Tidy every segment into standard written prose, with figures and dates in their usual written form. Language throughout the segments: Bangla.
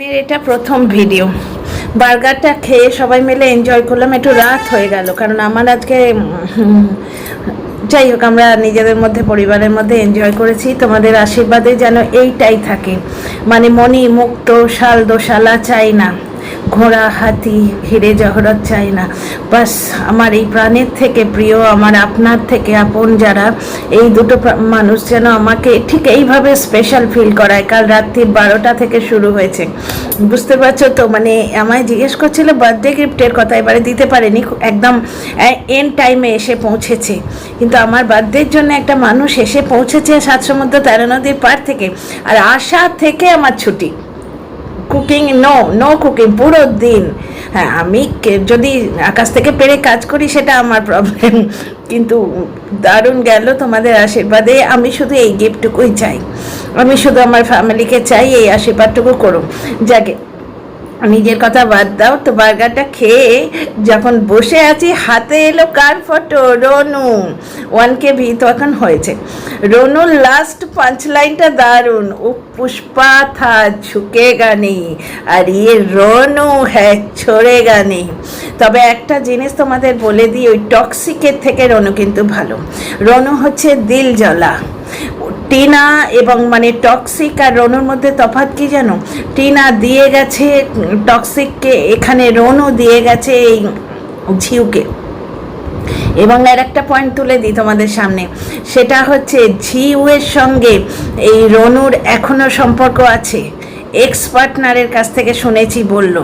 দিনের এটা প্রথম ভিডিও। বার্গারটা খেয়ে সবাই মিলে এনজয় করলাম। একটু রাত হয়ে গেল কারণ আমার আজকে যাই হোক, আমরা নিজেদের মধ্যে পরিবারের মধ্যে এনজয় করেছি। তোমাদের আশীর্বাদে যেন এইটাই থাকে, মানে মনি মুক্ত শাল দোশালা চাই না, ঘোড়া হাতি হিরে জহরত চাই না। বাস আমার এই প্রাণের থেকে প্রিয়, আমার আপনার থেকে আপন যারা, এই দুটো মানুষ যেন আমাকে ঠিক এইভাবে স্পেশাল ফিল করায়। কাল রাত্রি 12টা থেকে শুরু হয়েছে, বুঝতে পারছো তো। মানে আমায় জিজ্ঞেস করছিল বার্থডে গিফটের কথা, এবারে দিতে পারেনি, একদম এন্ড টাইমে এসে পৌঁছেছে। কিন্তু আমার বার্থডের জন্য একটা মানুষ এসে পৌঁছেছে 7 সমুদ্র 13 নদীর পার থেকে, আর আশা থেকে আমার ছুটি। কুকিং নো কুকিং পুরো দিন। হ্যাঁ, আমি যদি আকাশ থেকে পেরে কাজ করি সেটা আমার প্রবলেম, কিন্তু দারুণ গেল তোমাদের আশীর্বাদে। আমি শুধু এই গিফটটুকুই চাই, আমি শুধু আমার ফ্যামিলিকে চাই এই আশীর্বাদটুকু করো। যাকে নিজের কথা বাদ দাও তো, বার্গারটা খেয়ে যখন বসে আছি হাতে এলো কার ফটো, রনু 1KB তখন হয়েছে। রনুর লাস্ট 5 লাইনটা দারুণ, ও পুষ্পা থা ঝুঁকেগা নেই আর ইয়ে রনু হ্যাঁ ছড়েগা নেই। তবে একটা জিনিস তোমাদের বলে দিই, ওই টক্সিকের থেকে রনু কিন্তু ভালো। রনু হচ্ছে দিল জ্বলা। টিনা এবং মানে টক্সিক আর রনুর মধ্যে তফাৎ কি জানো? টিনা দিয়ে গেছে টক্সিককে, এখানে রনু দিয়ে গেছে এই ঝিউকে। এবং আর একটা পয়েন্ট তুলে দিই তোমাদের সামনে, সেটা হচ্ছে ঝিউয়ের সঙ্গে এই রনুর এখনো সম্পর্ক আছে। এক্স পার্টনারের কাছ থেকে শুনেছি, বলল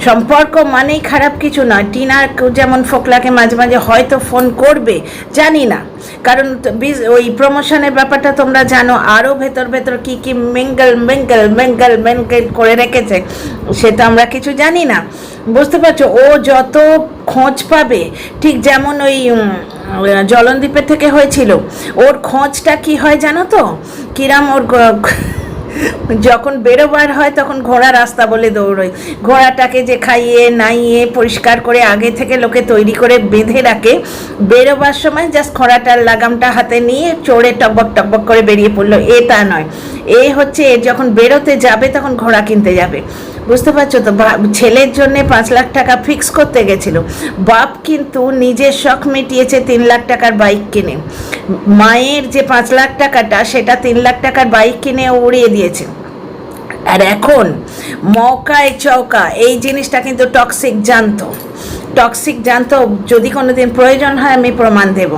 সম্পর্ক মানেই খারাপ কিছু নয়। টিনার যেমন ফোকলাকে মাঝে মাঝে হয়তো ফোন করবে, জানি না, কারণ ওই প্রমোশনের ব্যাপারটা তোমরা জানো, আরও ভেতর ভেতর কী কী মেঙ্গেল করে রেখেছে সেটা আমরা কিছু জানি না, বুঝতে পারছো। ও যত খোঁজ পাবে, ঠিক যেমন ওই জলনদ্বীপের থেকে হয়েছিল, ওর খোঁজটা কি হয় জানো তো কিরাম? ওর যখন বেরোবার হয় তখন ঘোড়া রাস্তা বলে দৌড়োয়। ঘোড়াটাকে যে খাইয়ে নাইয়ে পরিষ্কার করে আগে থেকে লোকে তৈরি করে বেঁধে রাখে, বেরোবার সময় জাস্ট ঘোড়াটার লাগামটা হাতে নিয়ে চড়ে টকবক করে বেরিয়ে পড়লো, এটা নয়। এ হচ্ছে যখন বেরোতে যাবে তখন ঘোড়া কিনতে যাবে, বুঝতে পারছো তো। ছেলের জন্য 5 লাখ টাকা ফিক্স করতে গেছিল, বাপ কিন্তু নিজের শখ মিটিয়েছে 3 লাখ টাকার বাইক কিনে। মায়ের যে 5 লাখ টাকাটা, সেটা 3 লাখ টাকার বাইক কিনে উড়িয়ে দিয়েছে। আর এখন মৌকায় চৌকা এই জিনিসটা কিন্তু টক্সিক জানতো, যদি কোনোদিন প্রয়োজন হয় আমি প্রমাণ দেব।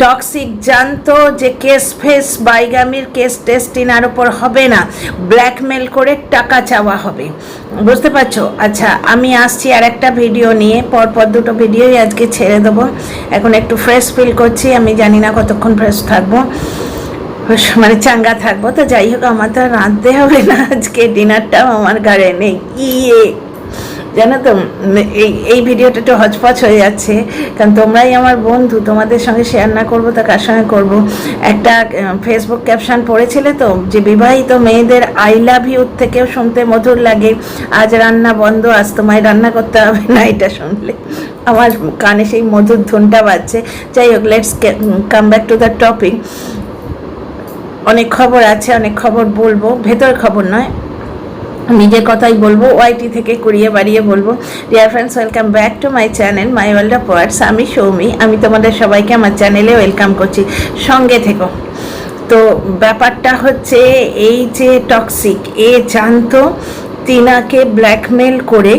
টক্সিক জানতো যে কেস ফেস বাইগামির কেস টেস্টিনার ওপর হবে না, ব্ল্যাকমেল করে টাকা চাওয়া হবে, বুঝতে পারছো। আচ্ছা, আমি আসছি আর একটা ভিডিও নিয়ে, পরপর 2টো ভিডিওই আজকে ছেড়ে দেবো। এখন একটু ফ্রেশ ফিল করছি, আমি জানি না কতক্ষণ ফ্রেশ থাকবো, মানে চাঙ্গা থাকবো। তো যাই হোক, আমার তো রাঁধতে হবে না আজকে, ডিনারটাও আমার ঘরে নেই। জানো তো, এই ভিডিওটা একটু হচপচ হয়ে যাচ্ছে, কারণ তোমরাই আমার বন্ধু, তোমাদের সঙ্গে শেয়ার না করবো তা কার সঙ্গে করবো। একটা ফেসবুক ক্যাপশন পড়েছিলে তো, যে বিবাহিত মেয়েদের আই লাভ ইউ থেকেও শুনতে মধুর লাগে, আজ রান্না বন্ধ, আজ তোমায় রান্না করতে হবে না। এটা শুনলে আমার কানে সেই মধুর ধুনটা বাজছে। যাই হোক, let's come back to the topic. অনেক খবর আছে, অনেক খবর বলবো, ভেতর খবর নয়, নিজের কথাই বলবো, ওয়াইটি থেকে কুড়িয়ে বাড়িয়ে বলবো। Dear friends, welcome back to my channel my world of words. আমি সৌমি, আমি তোমাদের সবাইকে আমার চ্যানেলে ওয়েলকাম করছি, সঙ্গে থেকো। তো ব্যাপারটা হচ্ছে এই যে টক্সিক, এ জানতো টিনাকে ব্ল্যাকমেল করে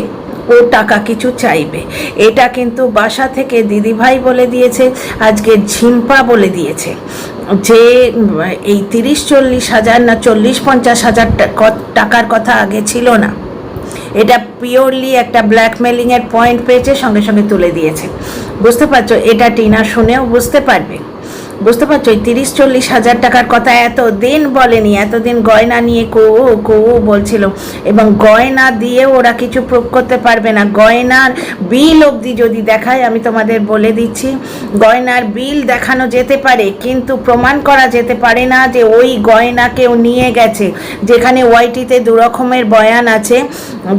ও টাকা কিছু চাইবে। এটা কিন্তু বাসা থেকে দিদিভাই বলে দিয়েছে, আজকে ঝিম্পা বলে দিয়েছে যে এই 30-40 হাজার না 40-50 হাজার টাকার কথা আগে ছিল না, এটা পিওরলি একটা ব্ল্যাকমেলিংয়ের পয়েন্ট পেয়েছে, সঙ্গে সঙ্গে তুলে দিয়েছে, বুঝতে পারছো। এটা টিনা শুনেও বুঝতে পারবে, বুঝতে পারছো। এই 30-40 হাজার টাকার কথা এতদিন বলেনি, এতদিন গয়না নিয়ে কৌ বলছিল, এবং গয়না দিয়ে ওরা কিছু প্রুভ করতে পারবে না। গয়নার বিল অবধি যদি দেখায়, আমি তোমাদের বলে দিচ্ছি, গয়নার বিল দেখানো যেতে পারে, কিন্তু প্রমাণ করা যেতে পারে না যে ওই গয়না কেউ নিয়ে গেছে। যেখানে ওয়াইটিতে 2 রকমের বয়ান আছে,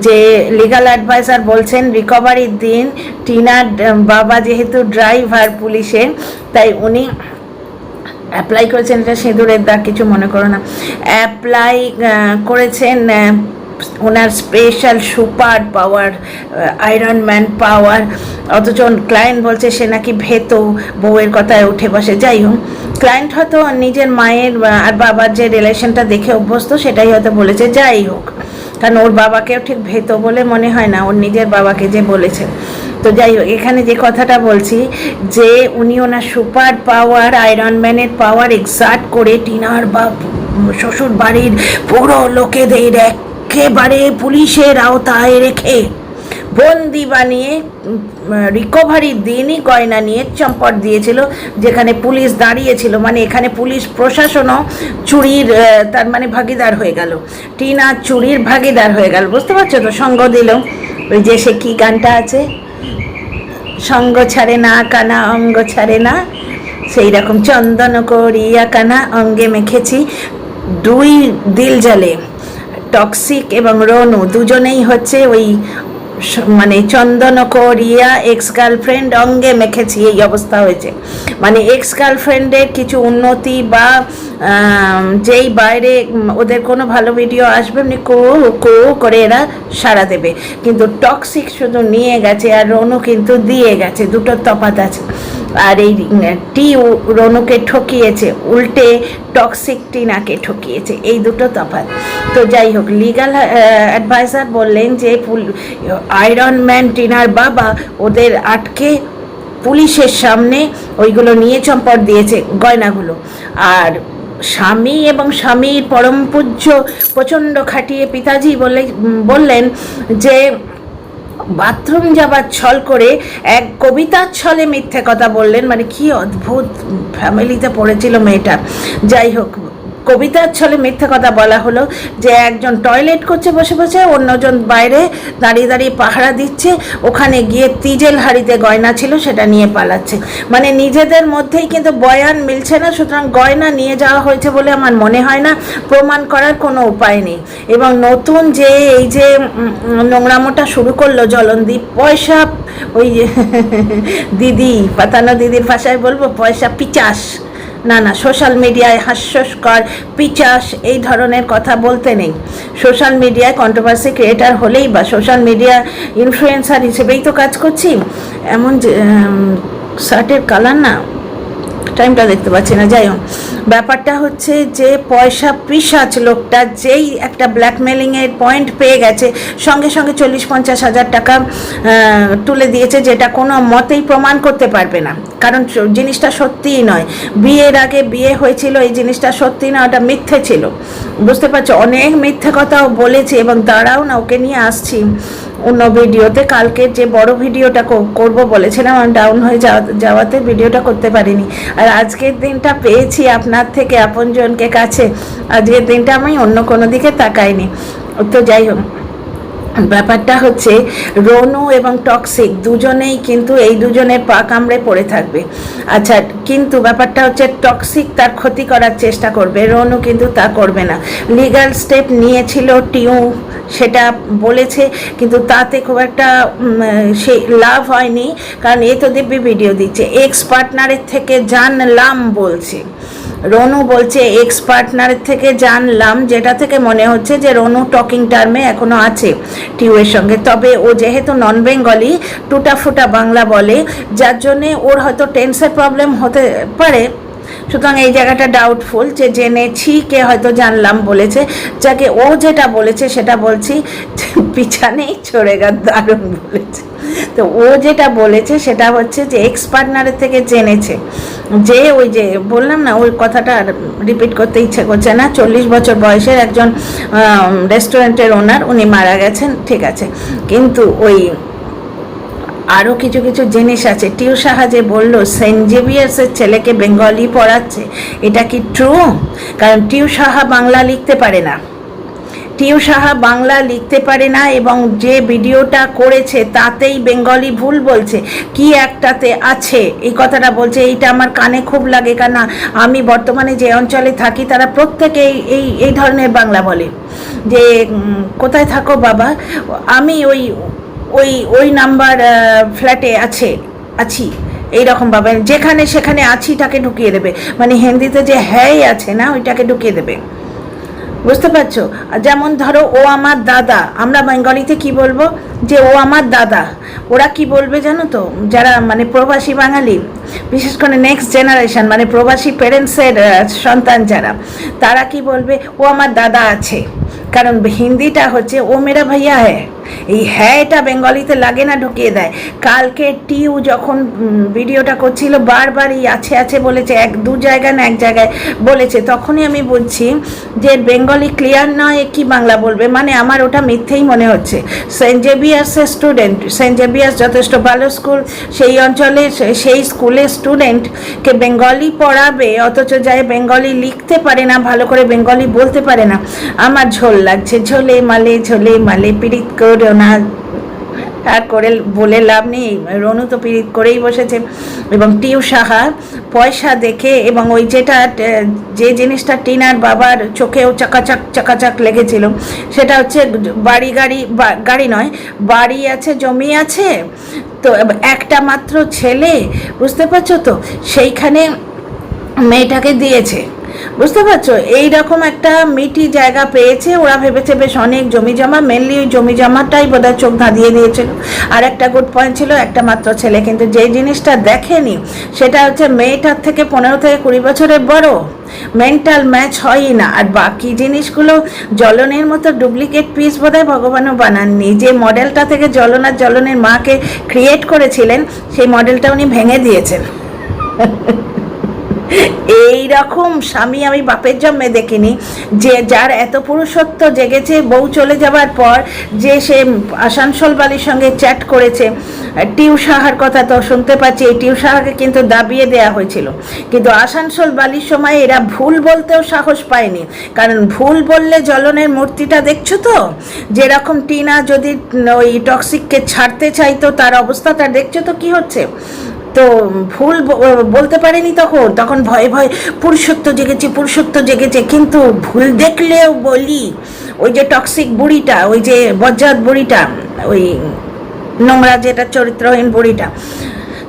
যে লিগাল অ্যাডভাইজার বলছেন রিকভারির দিন টিনার বাবা যেহেতু ড্রাইভার পুলিশের, তাই উনি অ্যাপ্লাই করেছেন, এটা সিঁদুরের দাগ, কিছু মনে করো না, অ্যাপ্লাই করেছেন ওনার special super power, iron man power, অথচ ক্লায়েন্ট বলছে সে নাকি ভেতো, বউয়ের কথায় উঠে বসে। যাই হোক, ক্লায়েন্ট হয়তো নিজের মায়ের আর বাবার যে রিলেশনটা দেখে অভ্যস্ত, সেটাই হয়তো বলেছে। যাই হোক, কারণ ওর বাবাকেও ঠিক ভেতো বলে মনে হয় না, ওর নিজের বাবাকে যে বলেছে। তো যাই হোক, এখানে যে কথাটা বলছি যে উনি ওনার সুপার পাওয়ার, আয়রন ম্যানের পাওয়ার এক্সার্ট করে টিনার বা শ্বশুর বাড়ির পুরো লোকেদের একেবারে পুলিশের আওতায় রেখে বন্দি বানিয়ে রিকভারির দিনই গয়না নিয়ে চম্পট দিয়েছিল, যেখানে পুলিশ দাঁড়িয়েছিল। মানে এখানে পুলিশ প্রশাসনও চুরির তার মানে ভাগিদার হয়ে গেল, টিনা চুরির ভাগিদার হয়ে গেল। বুঝতে পারছো তো? সঙ্গ দিল, ওই যে সে কী গানটা আছে, সঙ্গ ছাড়ে না কানা অঙ্গ ছাড়ে না, সেই রকম চন্দন করিয়া কানা অঙ্গে মেখেছি। দুই দিল জ্বলে, টক্সিক এবং রনু দুজনেই হচ্ছে ওই মানে চন্দন করিয়া এক্স গার্লফ্রেন্ড অঙ্গে মেখেছি, এই অবস্থা হয়েছে। মানে এক্স গার্লফ্রেন্ডের কিছু উন্নতি বা যেই বাইরে ওদের কোনো ভালো ভিডিও আসবে এমনি কো কো করে এরা সাড়া দেবে, কিন্তু টক্সিক শুধু নিয়ে গেছে আর রনু কিন্তু দিয়ে গেছে, দুটোর তফাৎ আছে। আর এই রনুকে ঠকিয়েছে, উল্টে টক্সিক টিনাকে ঠকিয়েছে, এই দুটো তফাৎ। তো যাই হোক, লিগাল অ্যাডভাইজার বললেন যে আয়রন ম্যান টিনার বাবা ওদের আটকে পুলিশের সামনে ওইগুলো নিয়ে চম্পট দিয়েছে, গয়নাগুলো। আর স্বামী এবং স্বামীর পরম পূজ্য প্রচণ্ড খাটিয়ে পিতাজি বললেন যে বাথরুম যাবার ছল করে এক কবিতার ছলে মিথ্যে কথা বললেন। মানে কি অদ্ভুত ফ্যামিলিতে পড়েছিল মেয়েটা। যাই হোক, কবিতার ছলে মিথ্যে কথা বলা হলো যে একজন টয়লেট করছে বসে বসে, অন্যজন বাইরে দাঁড়িয়ে দাঁড়িয়ে পাহারা দিচ্ছে, ওখানে গিয়ে তিজেল হাড়িতে গয়না ছিল সেটা নিয়ে পালাচ্ছে। মানে নিজেদের মধ্যেই কিন্তু বয়ান মিলছে না, সুতরাং গয়না নিয়ে যাওয়া হয়েছে বলে আমার মনে হয় না, প্রমাণ করার কোনো উপায় নেই। এবং নতুন যে এই যে নোংরামোটা শুরু করলো জলনদীপ, পয়সা ওই দিদি পাতানো দিদির ভাষায় বলবো পয়সা পিচাস, না সোশ্যাল মিডিয়ায় হাস্যস্কর পিচাস এই ধরনের কথা বলতে নেই। সোশ্যাল মিডিয়ায় কন্ট্রোভার্সি ক্রিয়েটার হলেই বা সোশ্যাল মিডিয়া ইনফ্লুয়েন্সার হিসেবেই তো কাজ করছি। এমন শার্টের কালার না, টাইমটা দেখতে পাচ্ছি না। যাই হোক, ব্যাপারটা হচ্ছে যে পয়সা পিশাচ লোকটা যেই একটা ব্ল্যাকমেলিংয়ের পয়েন্ট পেয়ে গেছে, সঙ্গে সঙ্গে 40-50 হাজার টাকা তুলে দিয়েছে, যেটা কোনো মতেই প্রমাণ করতে পারবে না, কারণ জিনিসটা সত্যিই নয়। বিয়ের আগে বিয়ে হয়েছিল, এই জিনিসটা সত্যি না, ওটা মিথ্যে ছিল। বুঝতে পারছো? অনেক মিথ্যে কথাও বলেছে। এবং দাঁড়াও না, ওকে নিয়ে আসছি অন্য ভিডিওতে। কালকে যে বড় ভিডিওটা করব বলেছিলাম, আমি ডাউন হয়ে যাওয়াতে ভিডিওটা করতে পারিনি। আর আজকের দিনটা পেয়েছি আপনার থেকে আপনজনকে কাছে, আজকের দিনটা আমি অন্য কোনো দিকে তাকাইনি। তো যাই হোক, ব্যাপারটা হচ্ছে রনু এবং টক্সিক দুজনেই কিন্তু এই দুজনের পা কামড়ে পড়ে থাকবে। আচ্ছা, কিন্তু ব্যাপারটা হচ্ছে টক্সিক তার ক্ষতি করার চেষ্টা করবে, রনু কিন্তু তা করবে না। লিগ্যাল স্টেপ নিয়েছিল টিউ, সেটা বলেছে, কিন্তু তাতে খুব একটা সে লাভ হয়নি, কারণ এ তো দিব্যি ভিডিও দিচ্ছে। এক্স পার্টনারের থেকে জানলাম বলছে রনু, বলছে এক্স পার্টনারের থেকে জানলাম, যেটা থেকে মনে হচ্ছে যে রনু টকিং টার্মে এখনো আছে টিউয়ের সঙ্গে। তবে ও যেহেতু নন বেঙ্গলি, টুটা ফুটা বাংলা বলে, যার জন্যে ওর হয়তো টেন্সের প্রবলেম হতে পারে। সুতরাং এই জায়গাটা ডাউটফুল যে জেনেছি কে হয়তো জানলাম বলেছে। যাকে ও যেটা বলেছে সেটা বলছি, পিছানেই ছড়ে গা, দারুণ বলেছে। তো ও যেটা বলেছে সেটা হচ্ছে যে এক্স পার্টনারের থেকে জেনেছে যে ওই যে বললাম না, ওই কথাটা রিপিট করতে ইচ্ছে করছে না, 40 বছর বয়সের একজন রেস্টুরেন্টের ওনার, উনি মারা গেছেন, ঠিক আছে, কিন্তু ওই আরও কিছু কিছু জিনিস আছে। টিউ সাহা যে বললো সেন্ট জেভিয়ার্সের ছেলেকে বেঙ্গলি পড়াচ্ছে, এটা কি ট্রু? কারণ টিউ সাহা বাংলা লিখতে পারে না, টিউ সাহা বাংলা লিখতে পারে না, এবং যে ভিডিওটা করেছে তাতেই বেঙ্গলি ভুল বলছে, কি একটাতে আছে এই কথাটা বলছে। এইটা আমার কানে খুব লাগে, কারণ আমি বর্তমানে যে অঞ্চলে থাকি তারা প্রত্যেকে এই ধরনের বাংলা বলে যে কোথায় থাকো বাবা, আমি ওই নাম্বার ফ্ল্যাটে আছি এইরকম ভাবে, যেখানে সেখানে আছি তাকে ঢুকিয়ে দেবে। মানে হিন্দিতে যে হ্যাঁ আছে না, ওইটাকে ঢুকিয়ে দেবে। বুঝতে পারছো? যেমন ধরো ও আমার দাদা, আমরা বেঙ্গলিতে কি বলবো যে ও আমার দাদা, ওরা কি বলবে জানো তো, যারা মানে প্রবাসী বাঙালি, বিশেষ করে নেক্সট জেনারেশন মানে প্রবাসী প্যারেন্টসের সন্তান যারা, তারা কি বলবে ও আমার দাদা আছে, কারণ হিন্দিটা হচ্ছে ও মেরা ভাইয়া হ্যাঁ, এই হ্যাঁ এটা বেঙ্গলিতে লাগে না, ঢুকিয়ে দেয়। কালকে টিউ যখন ভিডিওটা করছিল বারবার এই আছে আছে বলেছে, দু জায়গায় না এক জায়গায় বলেছে, তখনই আমি বলছি যে বেঙ্গলি ক্লিয়ার নয় কি বাংলা বলবে, মানে আমার ওটা মিথ্যেই মনে হচ্ছে। সেন্ট জেভিয়ার্সের স্টুডেন্ট, সেন্ট জেভিয়ার্স যথেষ্ট ভালো স্কুল, সেই অঞ্চলে সেই স্কুলের স্টুডেন্টকে বেঙ্গলি পড়াবে, অথচ যায় বেঙ্গলি লিখতে পারে না ভালো করে, বেঙ্গলি বলতে পারে না। আমার ঝোল লাগছে, ঝোলে মালে পীড়িত করো না, আর করে বলে লাভ নেই, রনু তো পীড়িত করেই বসেছে। এবং টিউ সাহা পয়সা দেখে, এবং ওই যে জিনিসটা টিনার বাবার চোখেও চাকাচাক লেগেছিল, সেটা হচ্ছে গাড়ি নয়, বাড়ি আছে, জমি আছে, তো একটা মাত্র ছেলে, বুঝতে পারছো তো, সেইখানে মেয়েটাকে দিয়েছে। বুঝতে পারছো, এইরকম একটা মিটি জায়গা পেয়েছে, ওরা ভেবেছে বেশ অনেক জমি জমা, মেনলি ওই জমি জমাটাই বোধহয় চোখ ধাঁধিয়ে দিয়েছিল। আর একটা গুড পয়েন্ট ছিল একটা মাত্র ছেলে, কিন্তু যে জিনিসটা দেখেনি সেটা হচ্ছে মেয়েটার থেকে 15 থেকে 20 বছরের বড়, মেন্টাল ম্যাচ হয়ই না। আর বাকি জিনিসগুলো জ্বলনের মতো ডুপ্লিকেট পিস বোধহয় ভগবানও বানাননি, যে মডেলটা থেকে জ্বলনের মাকে ক্রিয়েট করেছিলেন সেই মডেলটা উনি ভেঙে দিয়েছেন। এই রকম স্বামী আমি বাপের জন্মে দেখিনি, যে যার এত পুরুষত্ব জেগেছে বউ চলে যাবার পর, যে সে আসানসোল বালির সঙ্গে চ্যাট করেছে। টিউ সাহার কথা তো শুনতে পাচ্ছি, এই টিউ সাহাকে কিন্তু দাবিয়ে দেওয়া হয়েছিল, কিন্তু আসানসোল বালির সময় এরা ভুল বলতেও সাহস পায়নি, কারণ ভুল বললে জ্বলনের মূর্তিটা দেখছো তো, যেরকম টিনা যদি ওই টক্সিককে ছাড়তে চাইতো তার অবস্থাটা দেখছো তো কি হচ্ছে। তো ভুল বলতে পারেনি, তখন ভয়ে পুরুষত্ব জেগেছে, কিন্তু ভুল দেখলেও বলি, ওই যে টক্সিক বুড়িটা, ওই যে বজ্জাত বুড়িটা, ওই নোংরা যেটা চরিত্রহীন বুড়িটা,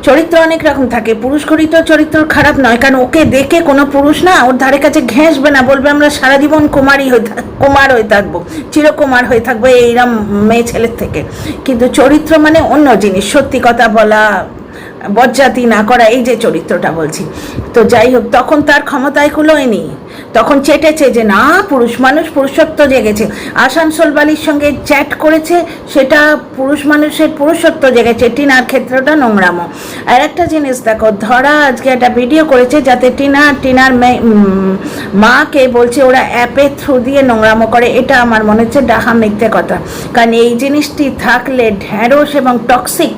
চরিত্র অনেক রকম থাকে, পুরুষ ঘড়িত চরিত্র খারাপ নয়, কারণ ওকে দেখে কোনো পুরুষ না ওর ধারে কাছে ঘেঁষবে না, বলবে আমরা সারা জীবন কুমার হয়ে থাকবো, চিরকুমার হয়ে থাকবো এইরকম মেয়ে ছেলের থেকে। কিন্তু চরিত্র মানে অন্য জিনিস, সত্যি কথা বলা, বজ্জাতি না করা, এই যে চরিত্রটা বলছি। তো যাই হোক, তখন তার ক্ষমতায় কুলোয়নি, তখন চেটেছে যে না পুরুষ মানুষ, পুরুষত্ব জেগেছে, আসানসোল বালির সঙ্গে চ্যাট করেছে, সেটা পুরুষ মানুষের পুরুষত্ব জেগেছে। টিনার ক্ষেত্রটা নোংরামো। আর একটা জিনিস দেখো, ধরা আজকে একটা ভিডিও করেছে যাতে টিনার মাকে বলছে ওরা অ্যাপের থ্রু দিয়ে নোংরামো করে, এটা আমার মনে হচ্ছে ডাহা মিথ্যে কথা, কারণ এই জিনিসটি থাকলে ঢ্যাঁড়স এবং টক্সিক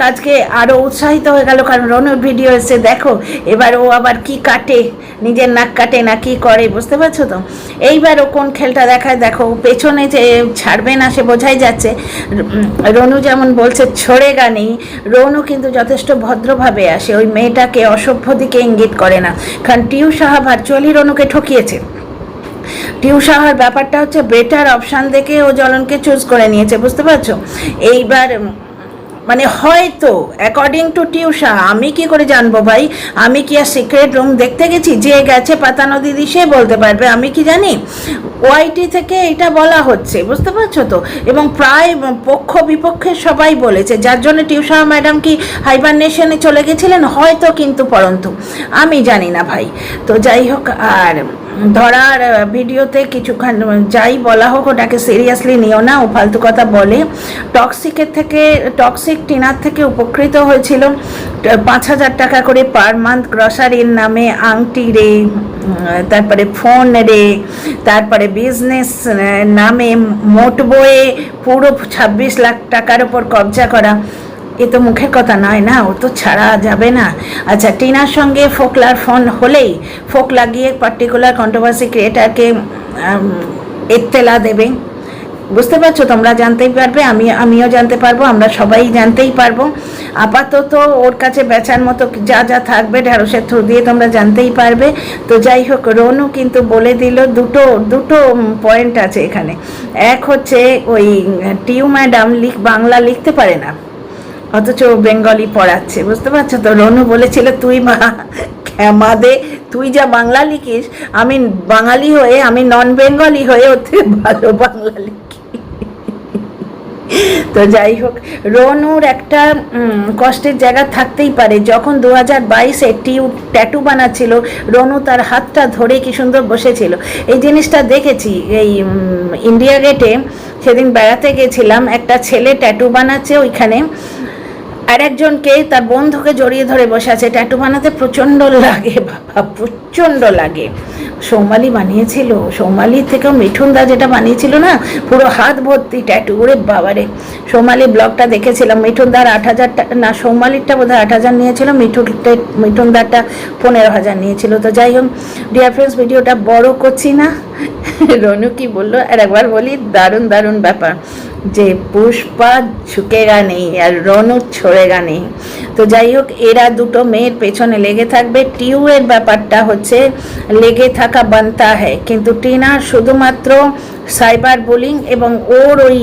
আজকে আরও উৎসাহিত হয়ে গেল, কারণ রনুর ভিডিও এসে দেখো, এবার ও আবার কি কাটে, নিজের নাক কাটে না কি করে, বুঝতে পারছো তো। এইবার ও কোন খেলটা দেখায় দেখো, পেছনে যে ছাড়বে না সে বোঝাই যাচ্ছে। রনু যেমন বলছে ছড়ে গানেই, রনু কিন্তু যথেষ্ট ভদ্রভাবে আসে, ওই মেয়েটাকে অসভ্য দিকে ইঙ্গিত করে না, কারণ টিউ সাহা ভার্চুয়ালি রনুকে ঠকিয়েছে। টিউ সাহার ব্যাপারটা হচ্ছে বেটার অপশান দেখে ও জ্বলনকে চুজ করে নিয়েছে, বুঝতে পারছো। এইবার মানে হয়তো অ্যাকর্ডিং টু টিউশা, আমি কি করে জানবো ভাই, আমি কি আর সিক্রেট রুম দেখতে গেছি, যে গেছে পাতানো দিদি সে বলতে পারবে, আমি কি জানি। ওআইটি থেকে এটা বলা হচ্ছে, বুঝতে পারছো তো, এবং প্রায় পক্ষ বিপক্ষে সবাই বলেছে, যার জন্য টিউশা ম্যাডাম কি হাইবারনেশনে চলে গেছিলেন হয়তো, কিন্তু পরন্তু আমি জানি না ভাই। তো যাই হোক, আর ধরার ভিডিওতে কিছুক্ষণ যাই বলা হোক ওটাকে সিরিয়াসলি নিও না, ও ফালতু কথা বলে। টক্সিক টিনার থেকে উপকৃত হয়েছিল 5,000 টাকা করে পার মান্থ গ্রসারির নামে, আংটি রে, তারপরে ফোন রে, তারপরে বিজনেস নামে মোট বয়ে পুরো 26 লাখ টাকার উপর কবজা করা। এ তো মুখের কথা নয় না, ও তো ছাড়া যাবে না। আচ্ছা, টিনার সঙ্গে ফোকলার ফোন হলেই ফোকলা গিয়ে পার্টিকুলার কন্ট্রোভার্সি ক্রিয়েটারকে এত্তেলা দেবে, বুঝতে পারছো, তোমরা জানতেই পারবে, আমিও জানতে পারবো, আমরা সবাই জানতেই পারবো। আপাতত ওর কাছে বেচার মতো যা থাকবে ঢ্যাঁড়সের থ্রু দিয়ে তোমরা জানতেই পারবে। তো যাই হোক, রনু কিন্তু বলে দিল, দুটো পয়েন্ট আছে এখানে। এক হচ্ছে ওই টিউ ম্যাডাম বাংলা লিখতে পারে না, অথচ বেঙ্গলি পড়াচ্ছে, বুঝতে পারছো তো। রনু বলেছিল তুই মা মাদে তুই যা বাংলা লিখিস, আমি বাঙালি হয়ে, আমি নন বেঙ্গলি হয়ে ওর থেকে ভালো বাংলা লিখি। তো যাই হোক, রনুর একটা কষ্টের জায়গা থাকতেই পারে। যখন 2022-এ ট্যাটু বানাচ্ছিল, রনু তার হাতটা ধরে কি সুন্দর বসেছিল। এই জিনিসটা দেখেছি এই ইন্ডিয়া গেটে, সেদিন বেড়াতে গেছিলাম, একটা ছেলে ট্যাটু বানাচ্ছে ওইখানে, আর একজনকে তার বন্ধুকে জড়িয়ে ধরে বসে আছে। ট্যাটু বানাতে প্রচণ্ড লাগে বাবা, প্রচণ্ড লাগে। সৌমালি বানিয়েছিল, সৌমালির থেকেও মিঠুন দা যেটা বানিয়েছিল না, পুরো হাত ভর্তি ট্যাটু, ওরে বাবারে। সৌমালি ব্লগটা দেখেছিলাম, মিঠুন দার 8,000 টাকা না, সৌমালিরটা বোধহয় 8,000 নিয়েছিল, মিঠুন দারটা 15,000 নিয়েছিল। তো যাই হোক ডিয়ার ফ্রেন্ডস, ভিডিওটা বড় করছি না। রনু কি বললো আর একবার বলি, দারুণ দারুণ ব্যাপার যে পুষ্পা ঝুঁকেগা নেই আর রনু ছড়েগা নেই। তো যাই হোক, এরা দুটো মেয়ের পেছনে লেগে থাকবে। টিউয়ের ব্যাপারটা হচ্ছে লেগে থাকা বানতা হয়, কিন্তু টিনার শুধুমাত্র সাইবার বুলিং এবং ওর ওই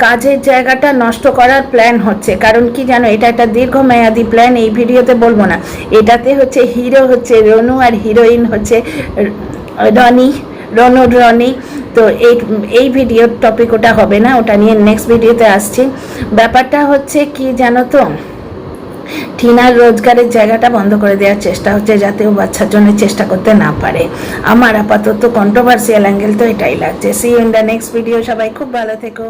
কাজের জায়গাটা নষ্ট করার প্ল্যান হচ্ছে। কারণ কি জানো, এটা একটা দীর্ঘমেয়াদী প্ল্যান, এই ভিডিওতে বলবো না। এটাতে হচ্ছে হিরো হচ্ছে রনু আর হিরোইন হচ্ছে রনি। তো এই ভিডিওর টপিক ওটা হবে না, ওটা নিয়ে নেক্সট ভিডিওতে আসছি। ব্যাপারটা হচ্ছে কি জানো তো, টিনার রোজগারের জায়গাটা বন্ধ করে দেওয়ার চেষ্টা হচ্ছে, যাতে ও বাচ্চার জন্য চেষ্টা করতে না পারে। আমার আপাতত কন্ট্রোভার্সিয়াল অ্যাঙ্গেল তো এটাই লাগছে। See you in the next video. সবাই খুব ভালো থেকো।